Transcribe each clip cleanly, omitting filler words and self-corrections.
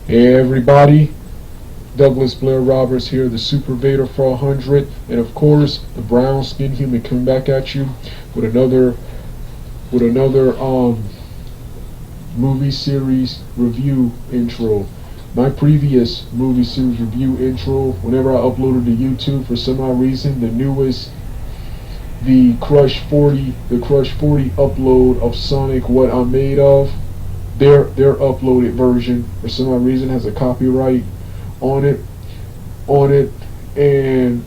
Hey everybody, Douglas Blair Roberts here, the Super Vader 400, and of course the brown skin human coming back at you with another movie series review intro. My previous movie series review intro, whenever I uploaded to YouTube, for some odd reason, the newest, the Crush 40 upload of Sonic What I'm Made Of, their uploaded version for some odd reason has a copyright on it, and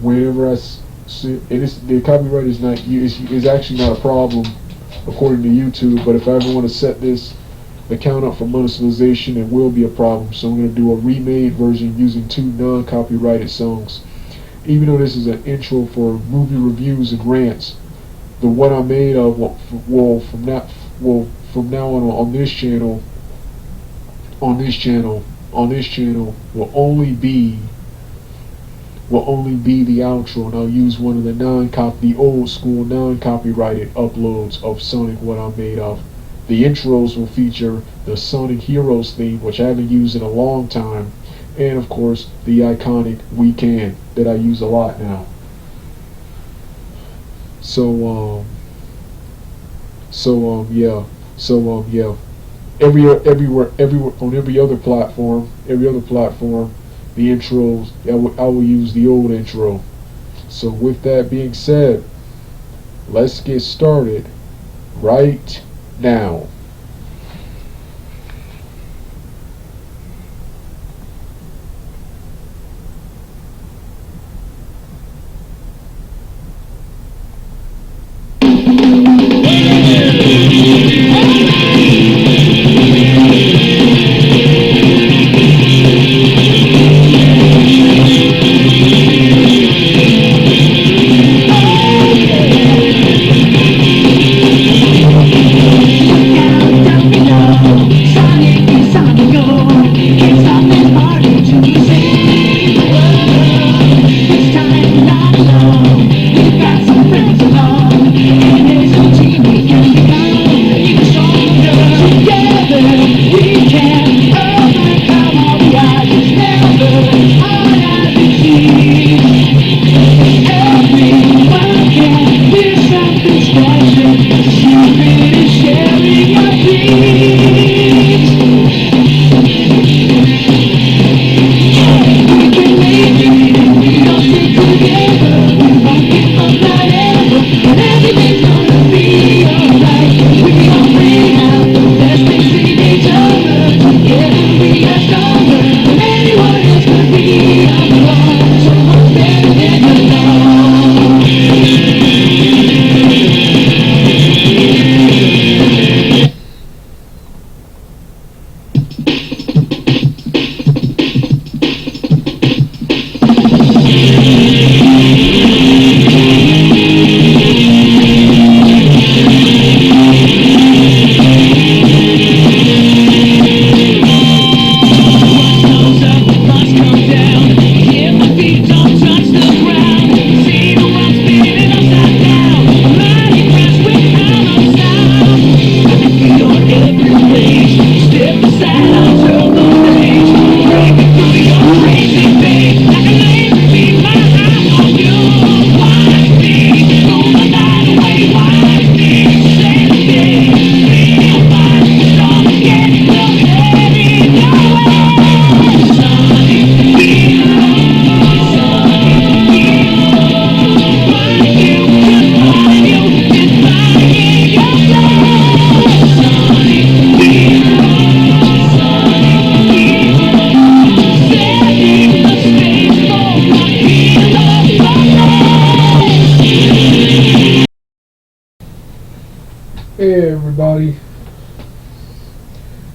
whenever I see, and the copyright is actually not a problem according to YouTube, but if I ever want to set this account up for monetization, it will be a problem. So I'm going to do a remade version using two non-copyrighted songs. Even though this is an intro for movie reviews and rants, the What I'm Made Of will from now on this channel will only be the outro, and I'll use one of the old school non-copyrighted uploads of Sonic What I'm Made Of. The intros will feature the Sonic Heroes theme, which I haven't used in a long time, and of course the iconic We Can that I use a lot now. Everywhere on every other platform, the intros, I will use the old intro. So with that being said, let's get started right now.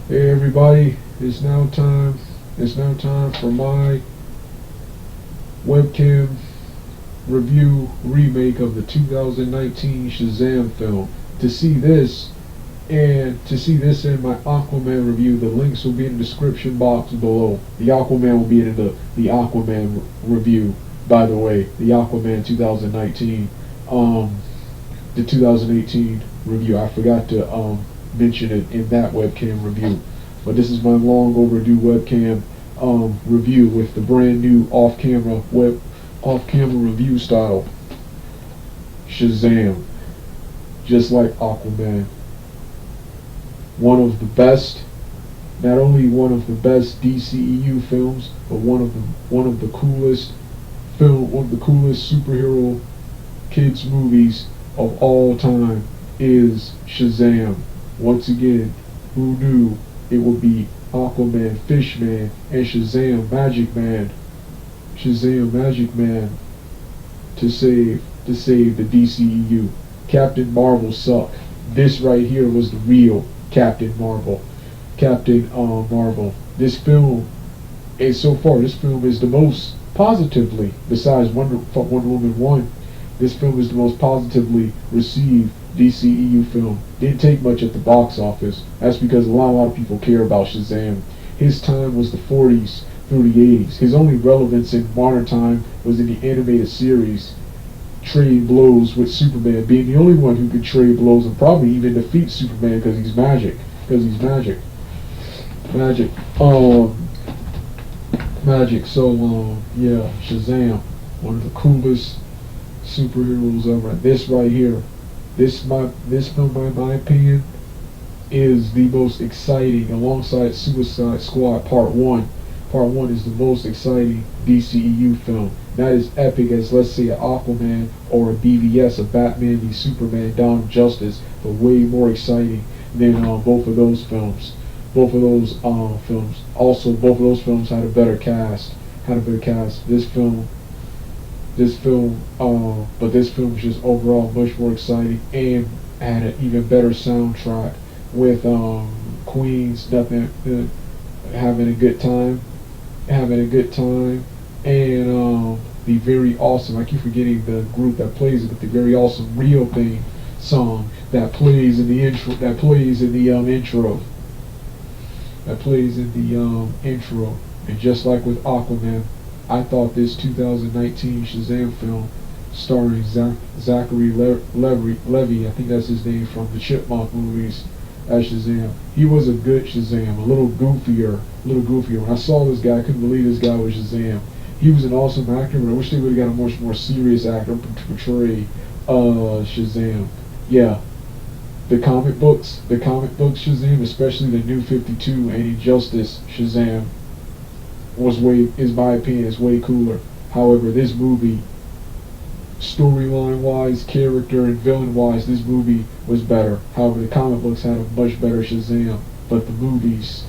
Hey everybody. It's now time for my webcam review remake of the 2019 Shazam film. To see this and my Aquaman review, the links will be in the description box below. The Aquaman will be in the Aquaman review, by the way. The Aquaman 2019 the 2018 review. I forgot to mention it in that webcam review. but this is my long overdue webcam review with the brand new off-camera review style. Shazam, just like Aquaman, one of the best, not only one of the best DCEU films, but one of the coolest superhero kids movies of all time is Shazam. Once again, who knew it would be Aquaman, Fishman, and Shazam, Magic Man. Shazam, Magic Man to save the DCEU. Captain Marvel sucked. This right here was the real Captain Marvel. Marvel. This film, and so far, this film is the most positively, besides Wonder Woman 1, this film is the most positively received DCEU film. Didn't take much at the box office. That's because a lot of people care about Shazam. His time was the 40s through the 80s. His only relevance in modern time was in the animated series, trading blows with Superman, being the only one who could trade blows and probably even defeat Superman because he's magic. Magic. So, yeah, Shazam, one of the coolest superheroes ever. This right here, this film, in my opinion, is the most exciting, alongside Suicide Squad Part 1. Part 1 is the most exciting DCEU film. Not as epic as, let's say, an Aquaman or a BVS, a Batman v Superman, Dawn of Justice, but way more exciting than both of those films. Both of those films. Also, both of those films had a better cast. This film, but this film is just overall much more exciting and had an even better soundtrack with Queen's having a good time, and the very awesome, I keep forgetting the group that plays it, but the very awesome Real Thing song that plays in the intro, and just like with Aquaman, I thought this 2019 Shazam film, starring Zachary Levy, I think that's his name, from the Chipmunk movies, as Shazam. He was a good Shazam, a little goofier. When I saw this guy, I couldn't believe this guy was Shazam. He was an awesome actor, but I wish they would have got a much more serious actor to portray Shazam. Yeah, the comic books Shazam, especially the New 52 and Injustice Shazam, in my opinion, is way cooler. However, this movie, storyline wise, character and villain wise, this movie was better. However, the comic books had a much better Shazam, but the movies,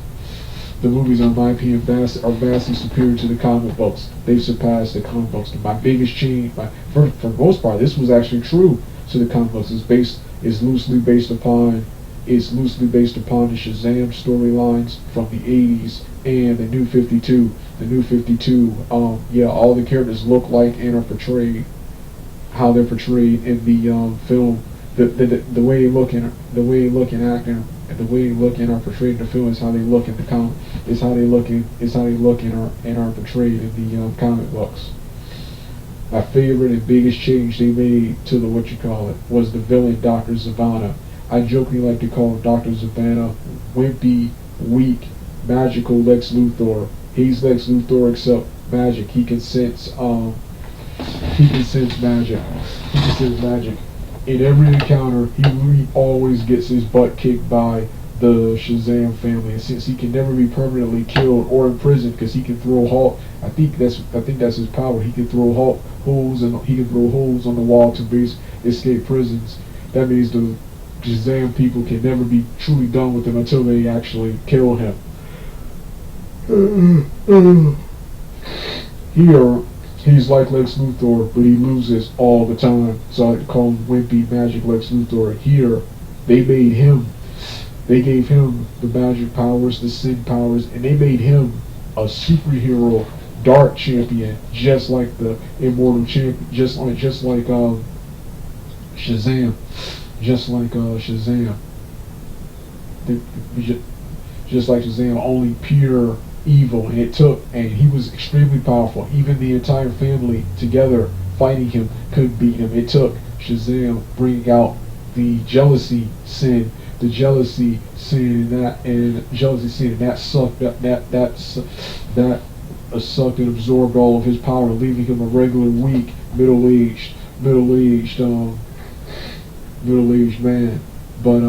in my opinion, are vastly superior to the comic books. They've surpassed the comic books. My biggest change, for the most part, this was actually true to the comic books. It's loosely based upon the Shazam storylines from the 80s and the New 52. All the characters look like and are portrayed how they're portrayed in the film. The way they look and act, and the way they look and are portrayed in the film is how they look in the comic. Is how they look and are portrayed in the comic books. My favorite and biggest change they made to the was the villain Dr.Sivana. I jokingly like to call him Dr. Sivana, wimpy, weak, magical Lex Luthor. He's Lex Luthor except magic. He can sense magic. In every encounter, he always gets his butt kicked by the Shazam family. And since he can never be permanently killed or imprisoned, because he can throw I think that's his power. He can throw holes on the wall to escape prisons. That means the Shazam people can never be truly done with him until they actually kill him. Here, he's like Lex Luthor, but he loses all the time. So I call him wimpy magic Lex Luthor. Here, they gave him the magic powers, the sin powers, and they made him a superhero dark champion, just like the immortal champion, just like Shazam, just like Shazam, only pure evil, and he was extremely powerful. Even the entire family together fighting him couldn't beat him. It took Shazam bringing out the jealousy sin the jealousy scene in that, and jealousy scene in that sucked that sucked and absorbed all of his power, leaving him a regular, weak, middle-aged man. But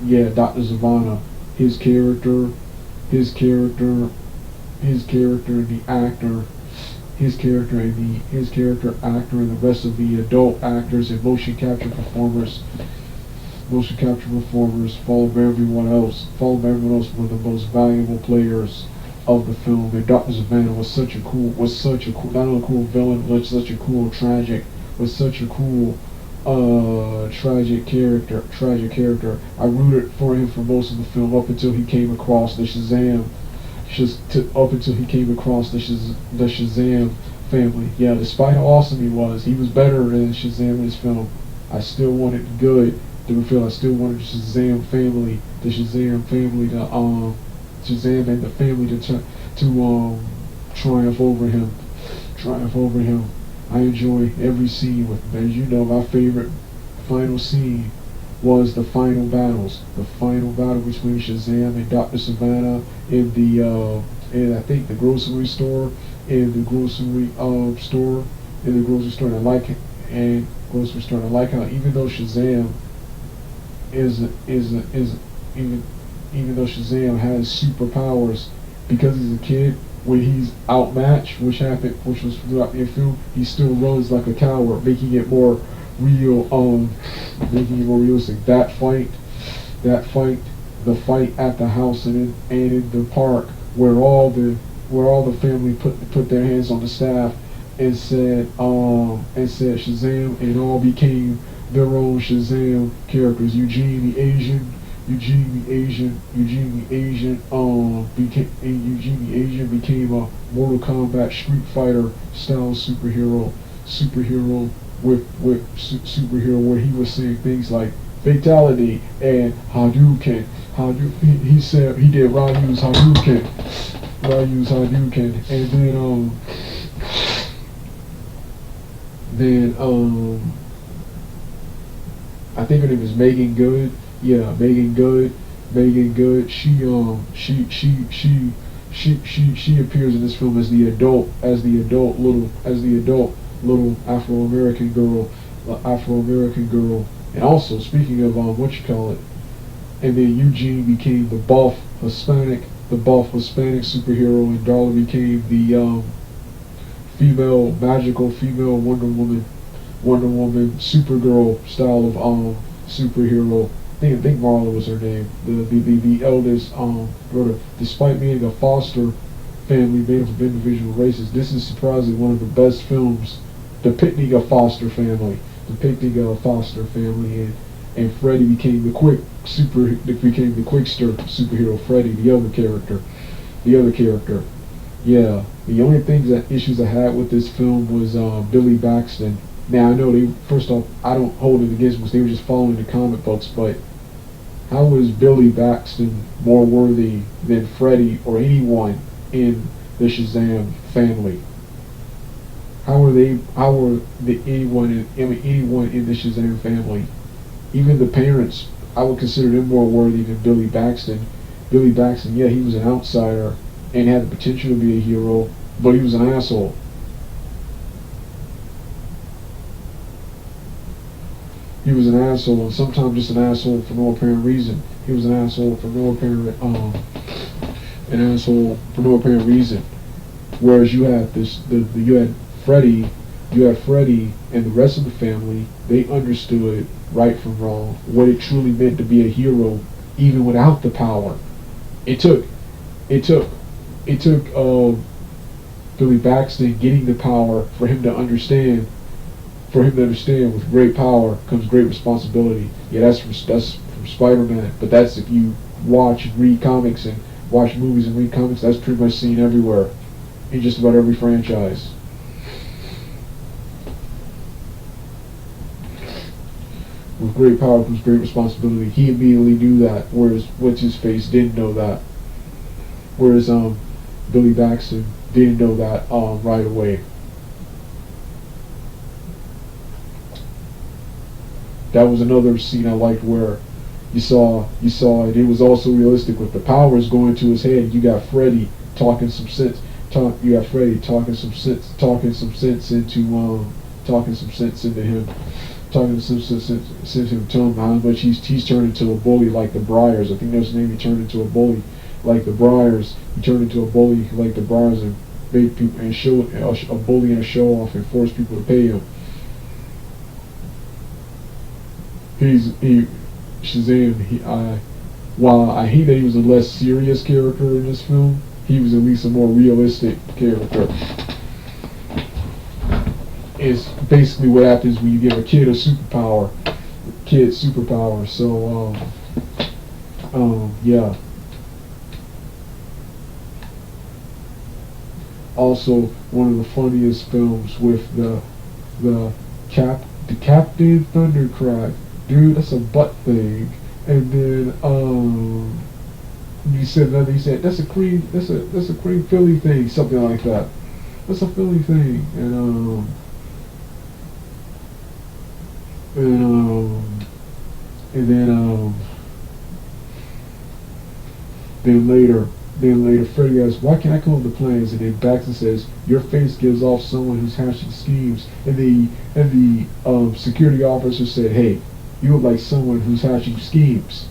yeah, Dr. Sivana, his character, his character, and the actor, his character actor and the rest of the adult actors and motion capture performers, followed everyone else, were the most valuable players of the film. And Dr. Savannah was such a cool, not only a cool villain, but such a cool tragic character. I rooted for him for most of the film up until he came across the Shazam, the Shazam family. Yeah, despite how awesome he was better than Shazam in this film. I still wanted good to feel. I still wanted the Shazam family to Shazam and the family to triumph over him. I enjoy every scene with him. As you know, my favorite final scene was the final battle between Shazam and Dr. Sivana in the I think the grocery store, And I like it. And grocery store. And I like how even though Shazam even though Shazam has superpowers, because he's a kid, when he's outmatched, which was throughout the film, he still runs like a coward, making it more realistic. That fight, the fight at the house and in the park, where all the family put their hands on the staff and said Shazam, and all became their own Shazam characters. Eugene the Asian became a Mortal Kombat Street Fighter style superhero where he was saying things like fatality and Hadouken. He said he did Ryu's Hadouken, and then I think her name is Megan Good. Yeah, Megan Good. She appears in this film as the adult little Afro-American girl, and also speaking of and then Eugene became the buff Hispanic superhero, and Darla became the magical female Wonder Woman, Supergirl style of superhero. I think Marla was her name. The eldest daughter. Despite being a foster family made up of individual races, this is surprisingly one of the best films depicting a foster family. And Freddy became the quickster superhero. Freddy, the other character. Yeah. The only issues I had with this film was Billy Baxton. Now I know first off, I don't hold it against them because they were just following the comic books, but how is Billy Baxton more worthy than Freddy or anyone in the Shazam family? Anyone in the Shazam family? Even the parents, I would consider them more worthy than Billy Baxton. Billy Baxton, yeah, he was an outsider and had the potential to be a hero, but he was an asshole. He was an asshole, and sometimes just an asshole for no apparent reason. He was an asshole for no apparent reason. Whereas you had Freddy and the rest of the family. They understood right from wrong, what it truly meant to be a hero, even without the power. It took Billy Baxton getting the power for him to understand. With great power comes great responsibility. Yeah, that's from Spider-Man. But that's if you watch and read comics and watch movies and read comics. That's pretty much seen everywhere, in just about every franchise. With great power comes great responsibility. He immediately knew that, whereas what's-his-face didn't know that. Whereas Billy Baxton didn't know that right away. That was another scene I liked where you saw it. It was also realistic with the powers going to his head. You got Freddy talking some sense. You got Freddy talking some sense into talking some sense into him. Talking some sense into him how much he's turned into a bully like the Briars. I think that's his name. He turned into a bully like the Briars. He turned into a bully like the Briars and made people and show a bully and a show off and force people to pay him. Shazam. While I hate that he was a less serious character in this film, he was at least a more realistic character. It's basically what happens when you give a kid a superpower. So yeah. Also, one of the funniest films with the Captain Thundercrack. Dude, that's a butt thing. And then you said that's a cream Philly thing, something like that. That's a Philly thing. Then later Freddy asks, why can't I come up with the plans? And then Baxter says, your face gives off someone who's hatching schemes. And the security officer said, hey, you look like someone who's hatching schemes.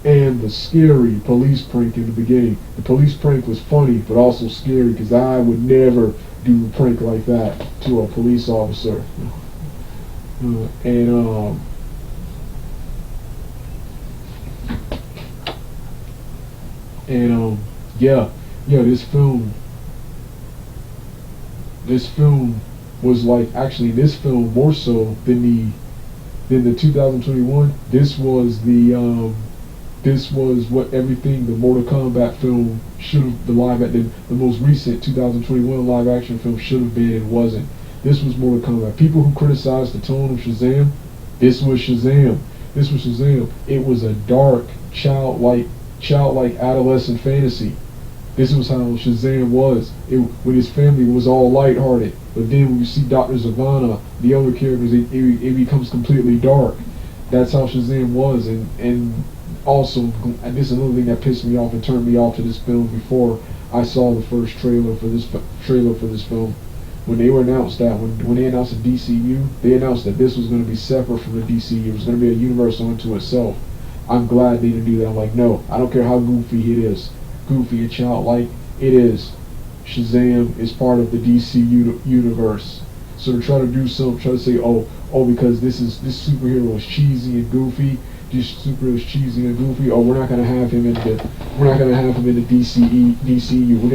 And the scary police prank in the beginning. The police prank was funny, but also scary, because I would never do a prank like that to a police officer. This film was like, actually this film more so than the 2021. This was what everything the Mortal Kombat film should have, the most recent 2021 live action film should have been and wasn't. This was Mortal Kombat. People who criticized the tone of Shazam, this was Shazam. It was a dark, childlike adolescent fantasy. This was how Shazam was. When his family was all lighthearted, but then when you see Dr.Sivana, the other characters, it becomes completely dark. That's how Shazam was, and also, and this is another thing that pissed me off and turned me off to this film before I saw the first trailer for this film. When they announced the DCU, they announced that this was going to be separate from the DCU. It was going to be a universe unto itself. I'm glad they didn't do that. I'm like, no, I don't care how goofy it is. Goofy and childlike, it is. Shazam is part of the DC universe. So to try to say, because this superhero is cheesy and goofy, we're not gonna have him in the DCU. We're gonna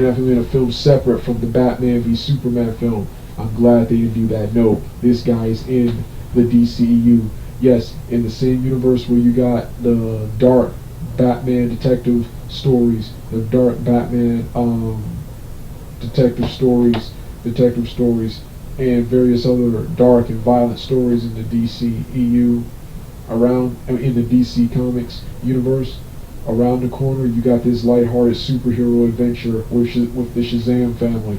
have him in a film separate from the Batman v Superman film. I'm glad they didn't do that. No, this guy is in the DCEU. Yes, in the same universe where you got the dark Batman detective stories, the dark Batman detective stories, and various other dark and violent stories in the DCEU. In the DC Comics universe, around the corner, you got this lighthearted superhero adventure with the Shazam family.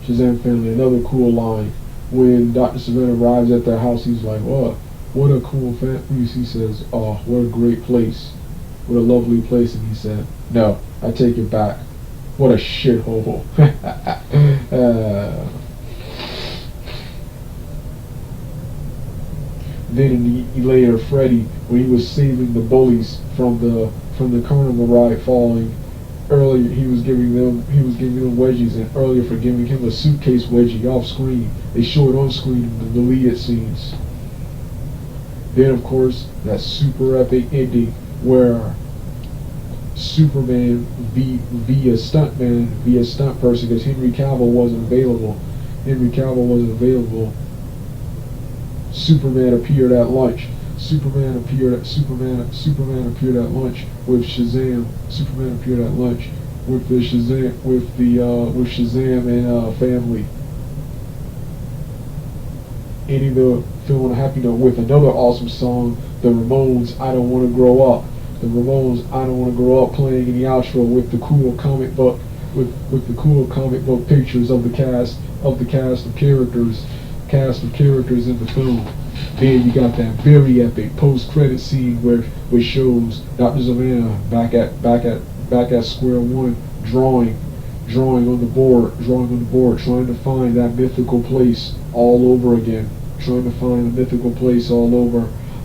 Shazam family, another cool line. When Dr.Sivana arrives at their house, he's like, what a cool family. He says, oh, what a great place. What a lovely place. And he said, no, I take it back. What a shithole. Then later, Freddy, when he was saving the bullies from the carnival ride falling, earlier he was giving them wedgies, and earlier for giving him a suitcase wedgie off screen. They show it on screen in the deleted scenes. Then of course that super epic ending where Superman via stunt person, because Henry Cavill wasn't available. Superman appeared at lunch. Superman appeared at lunch with Shazam. Superman appeared at lunch with Shazam and family. Ending the film on a happy note with another awesome song, the Ramones' "I Don't Want to Grow Up." the Ramones, I Don't Want to Grow Up playing in the outro with the cool comic book, with the cool comic book pictures of the cast of characters in the film. Then you got that very epic post-credit scene which shows Dr. Savannah back at square one, drawing on the board, trying to find that mythical place all over again,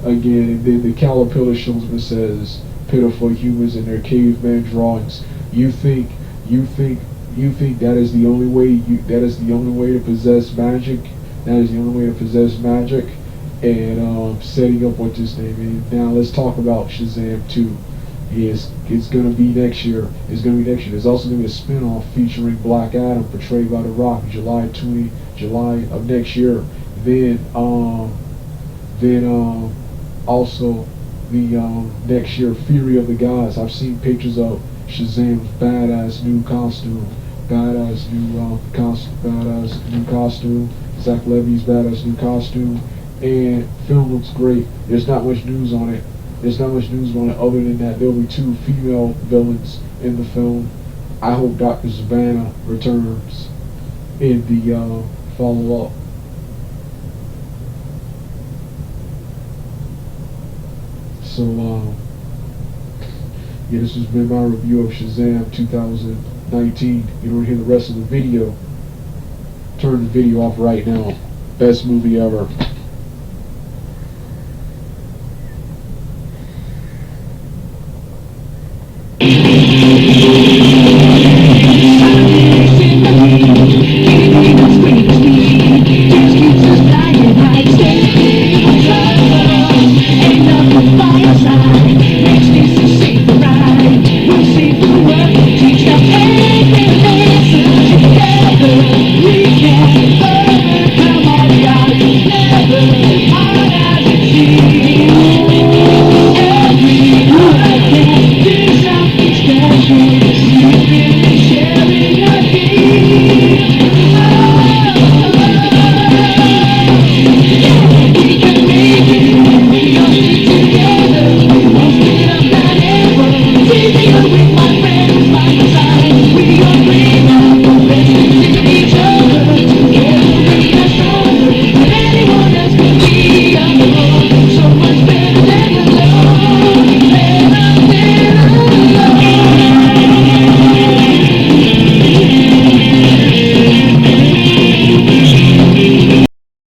and then the caterpillar showsman says, "Pitiful humans and their caveman drawings." You think that is the only way to possess magic? That is the only way to possess magic? And setting up what this name is. Now let's talk about Shazam 2. It's gonna be next year. There's also gonna be a spin-off featuring Black Adam, portrayed by The Rock, July of next year. Then also the next year, Fury of the Gods. I've seen pictures of Shazam's badass new costume, Zach Levi's badass new costume, and film looks great. There's not much news on it. Other than that there'll be 2 female villains in the film. I hope Dr. Sivana returns in the follow-up. So, yeah, this has been my review of Shazam 2019. You don't hear the rest of the video, turn the video off right now. Best movie ever.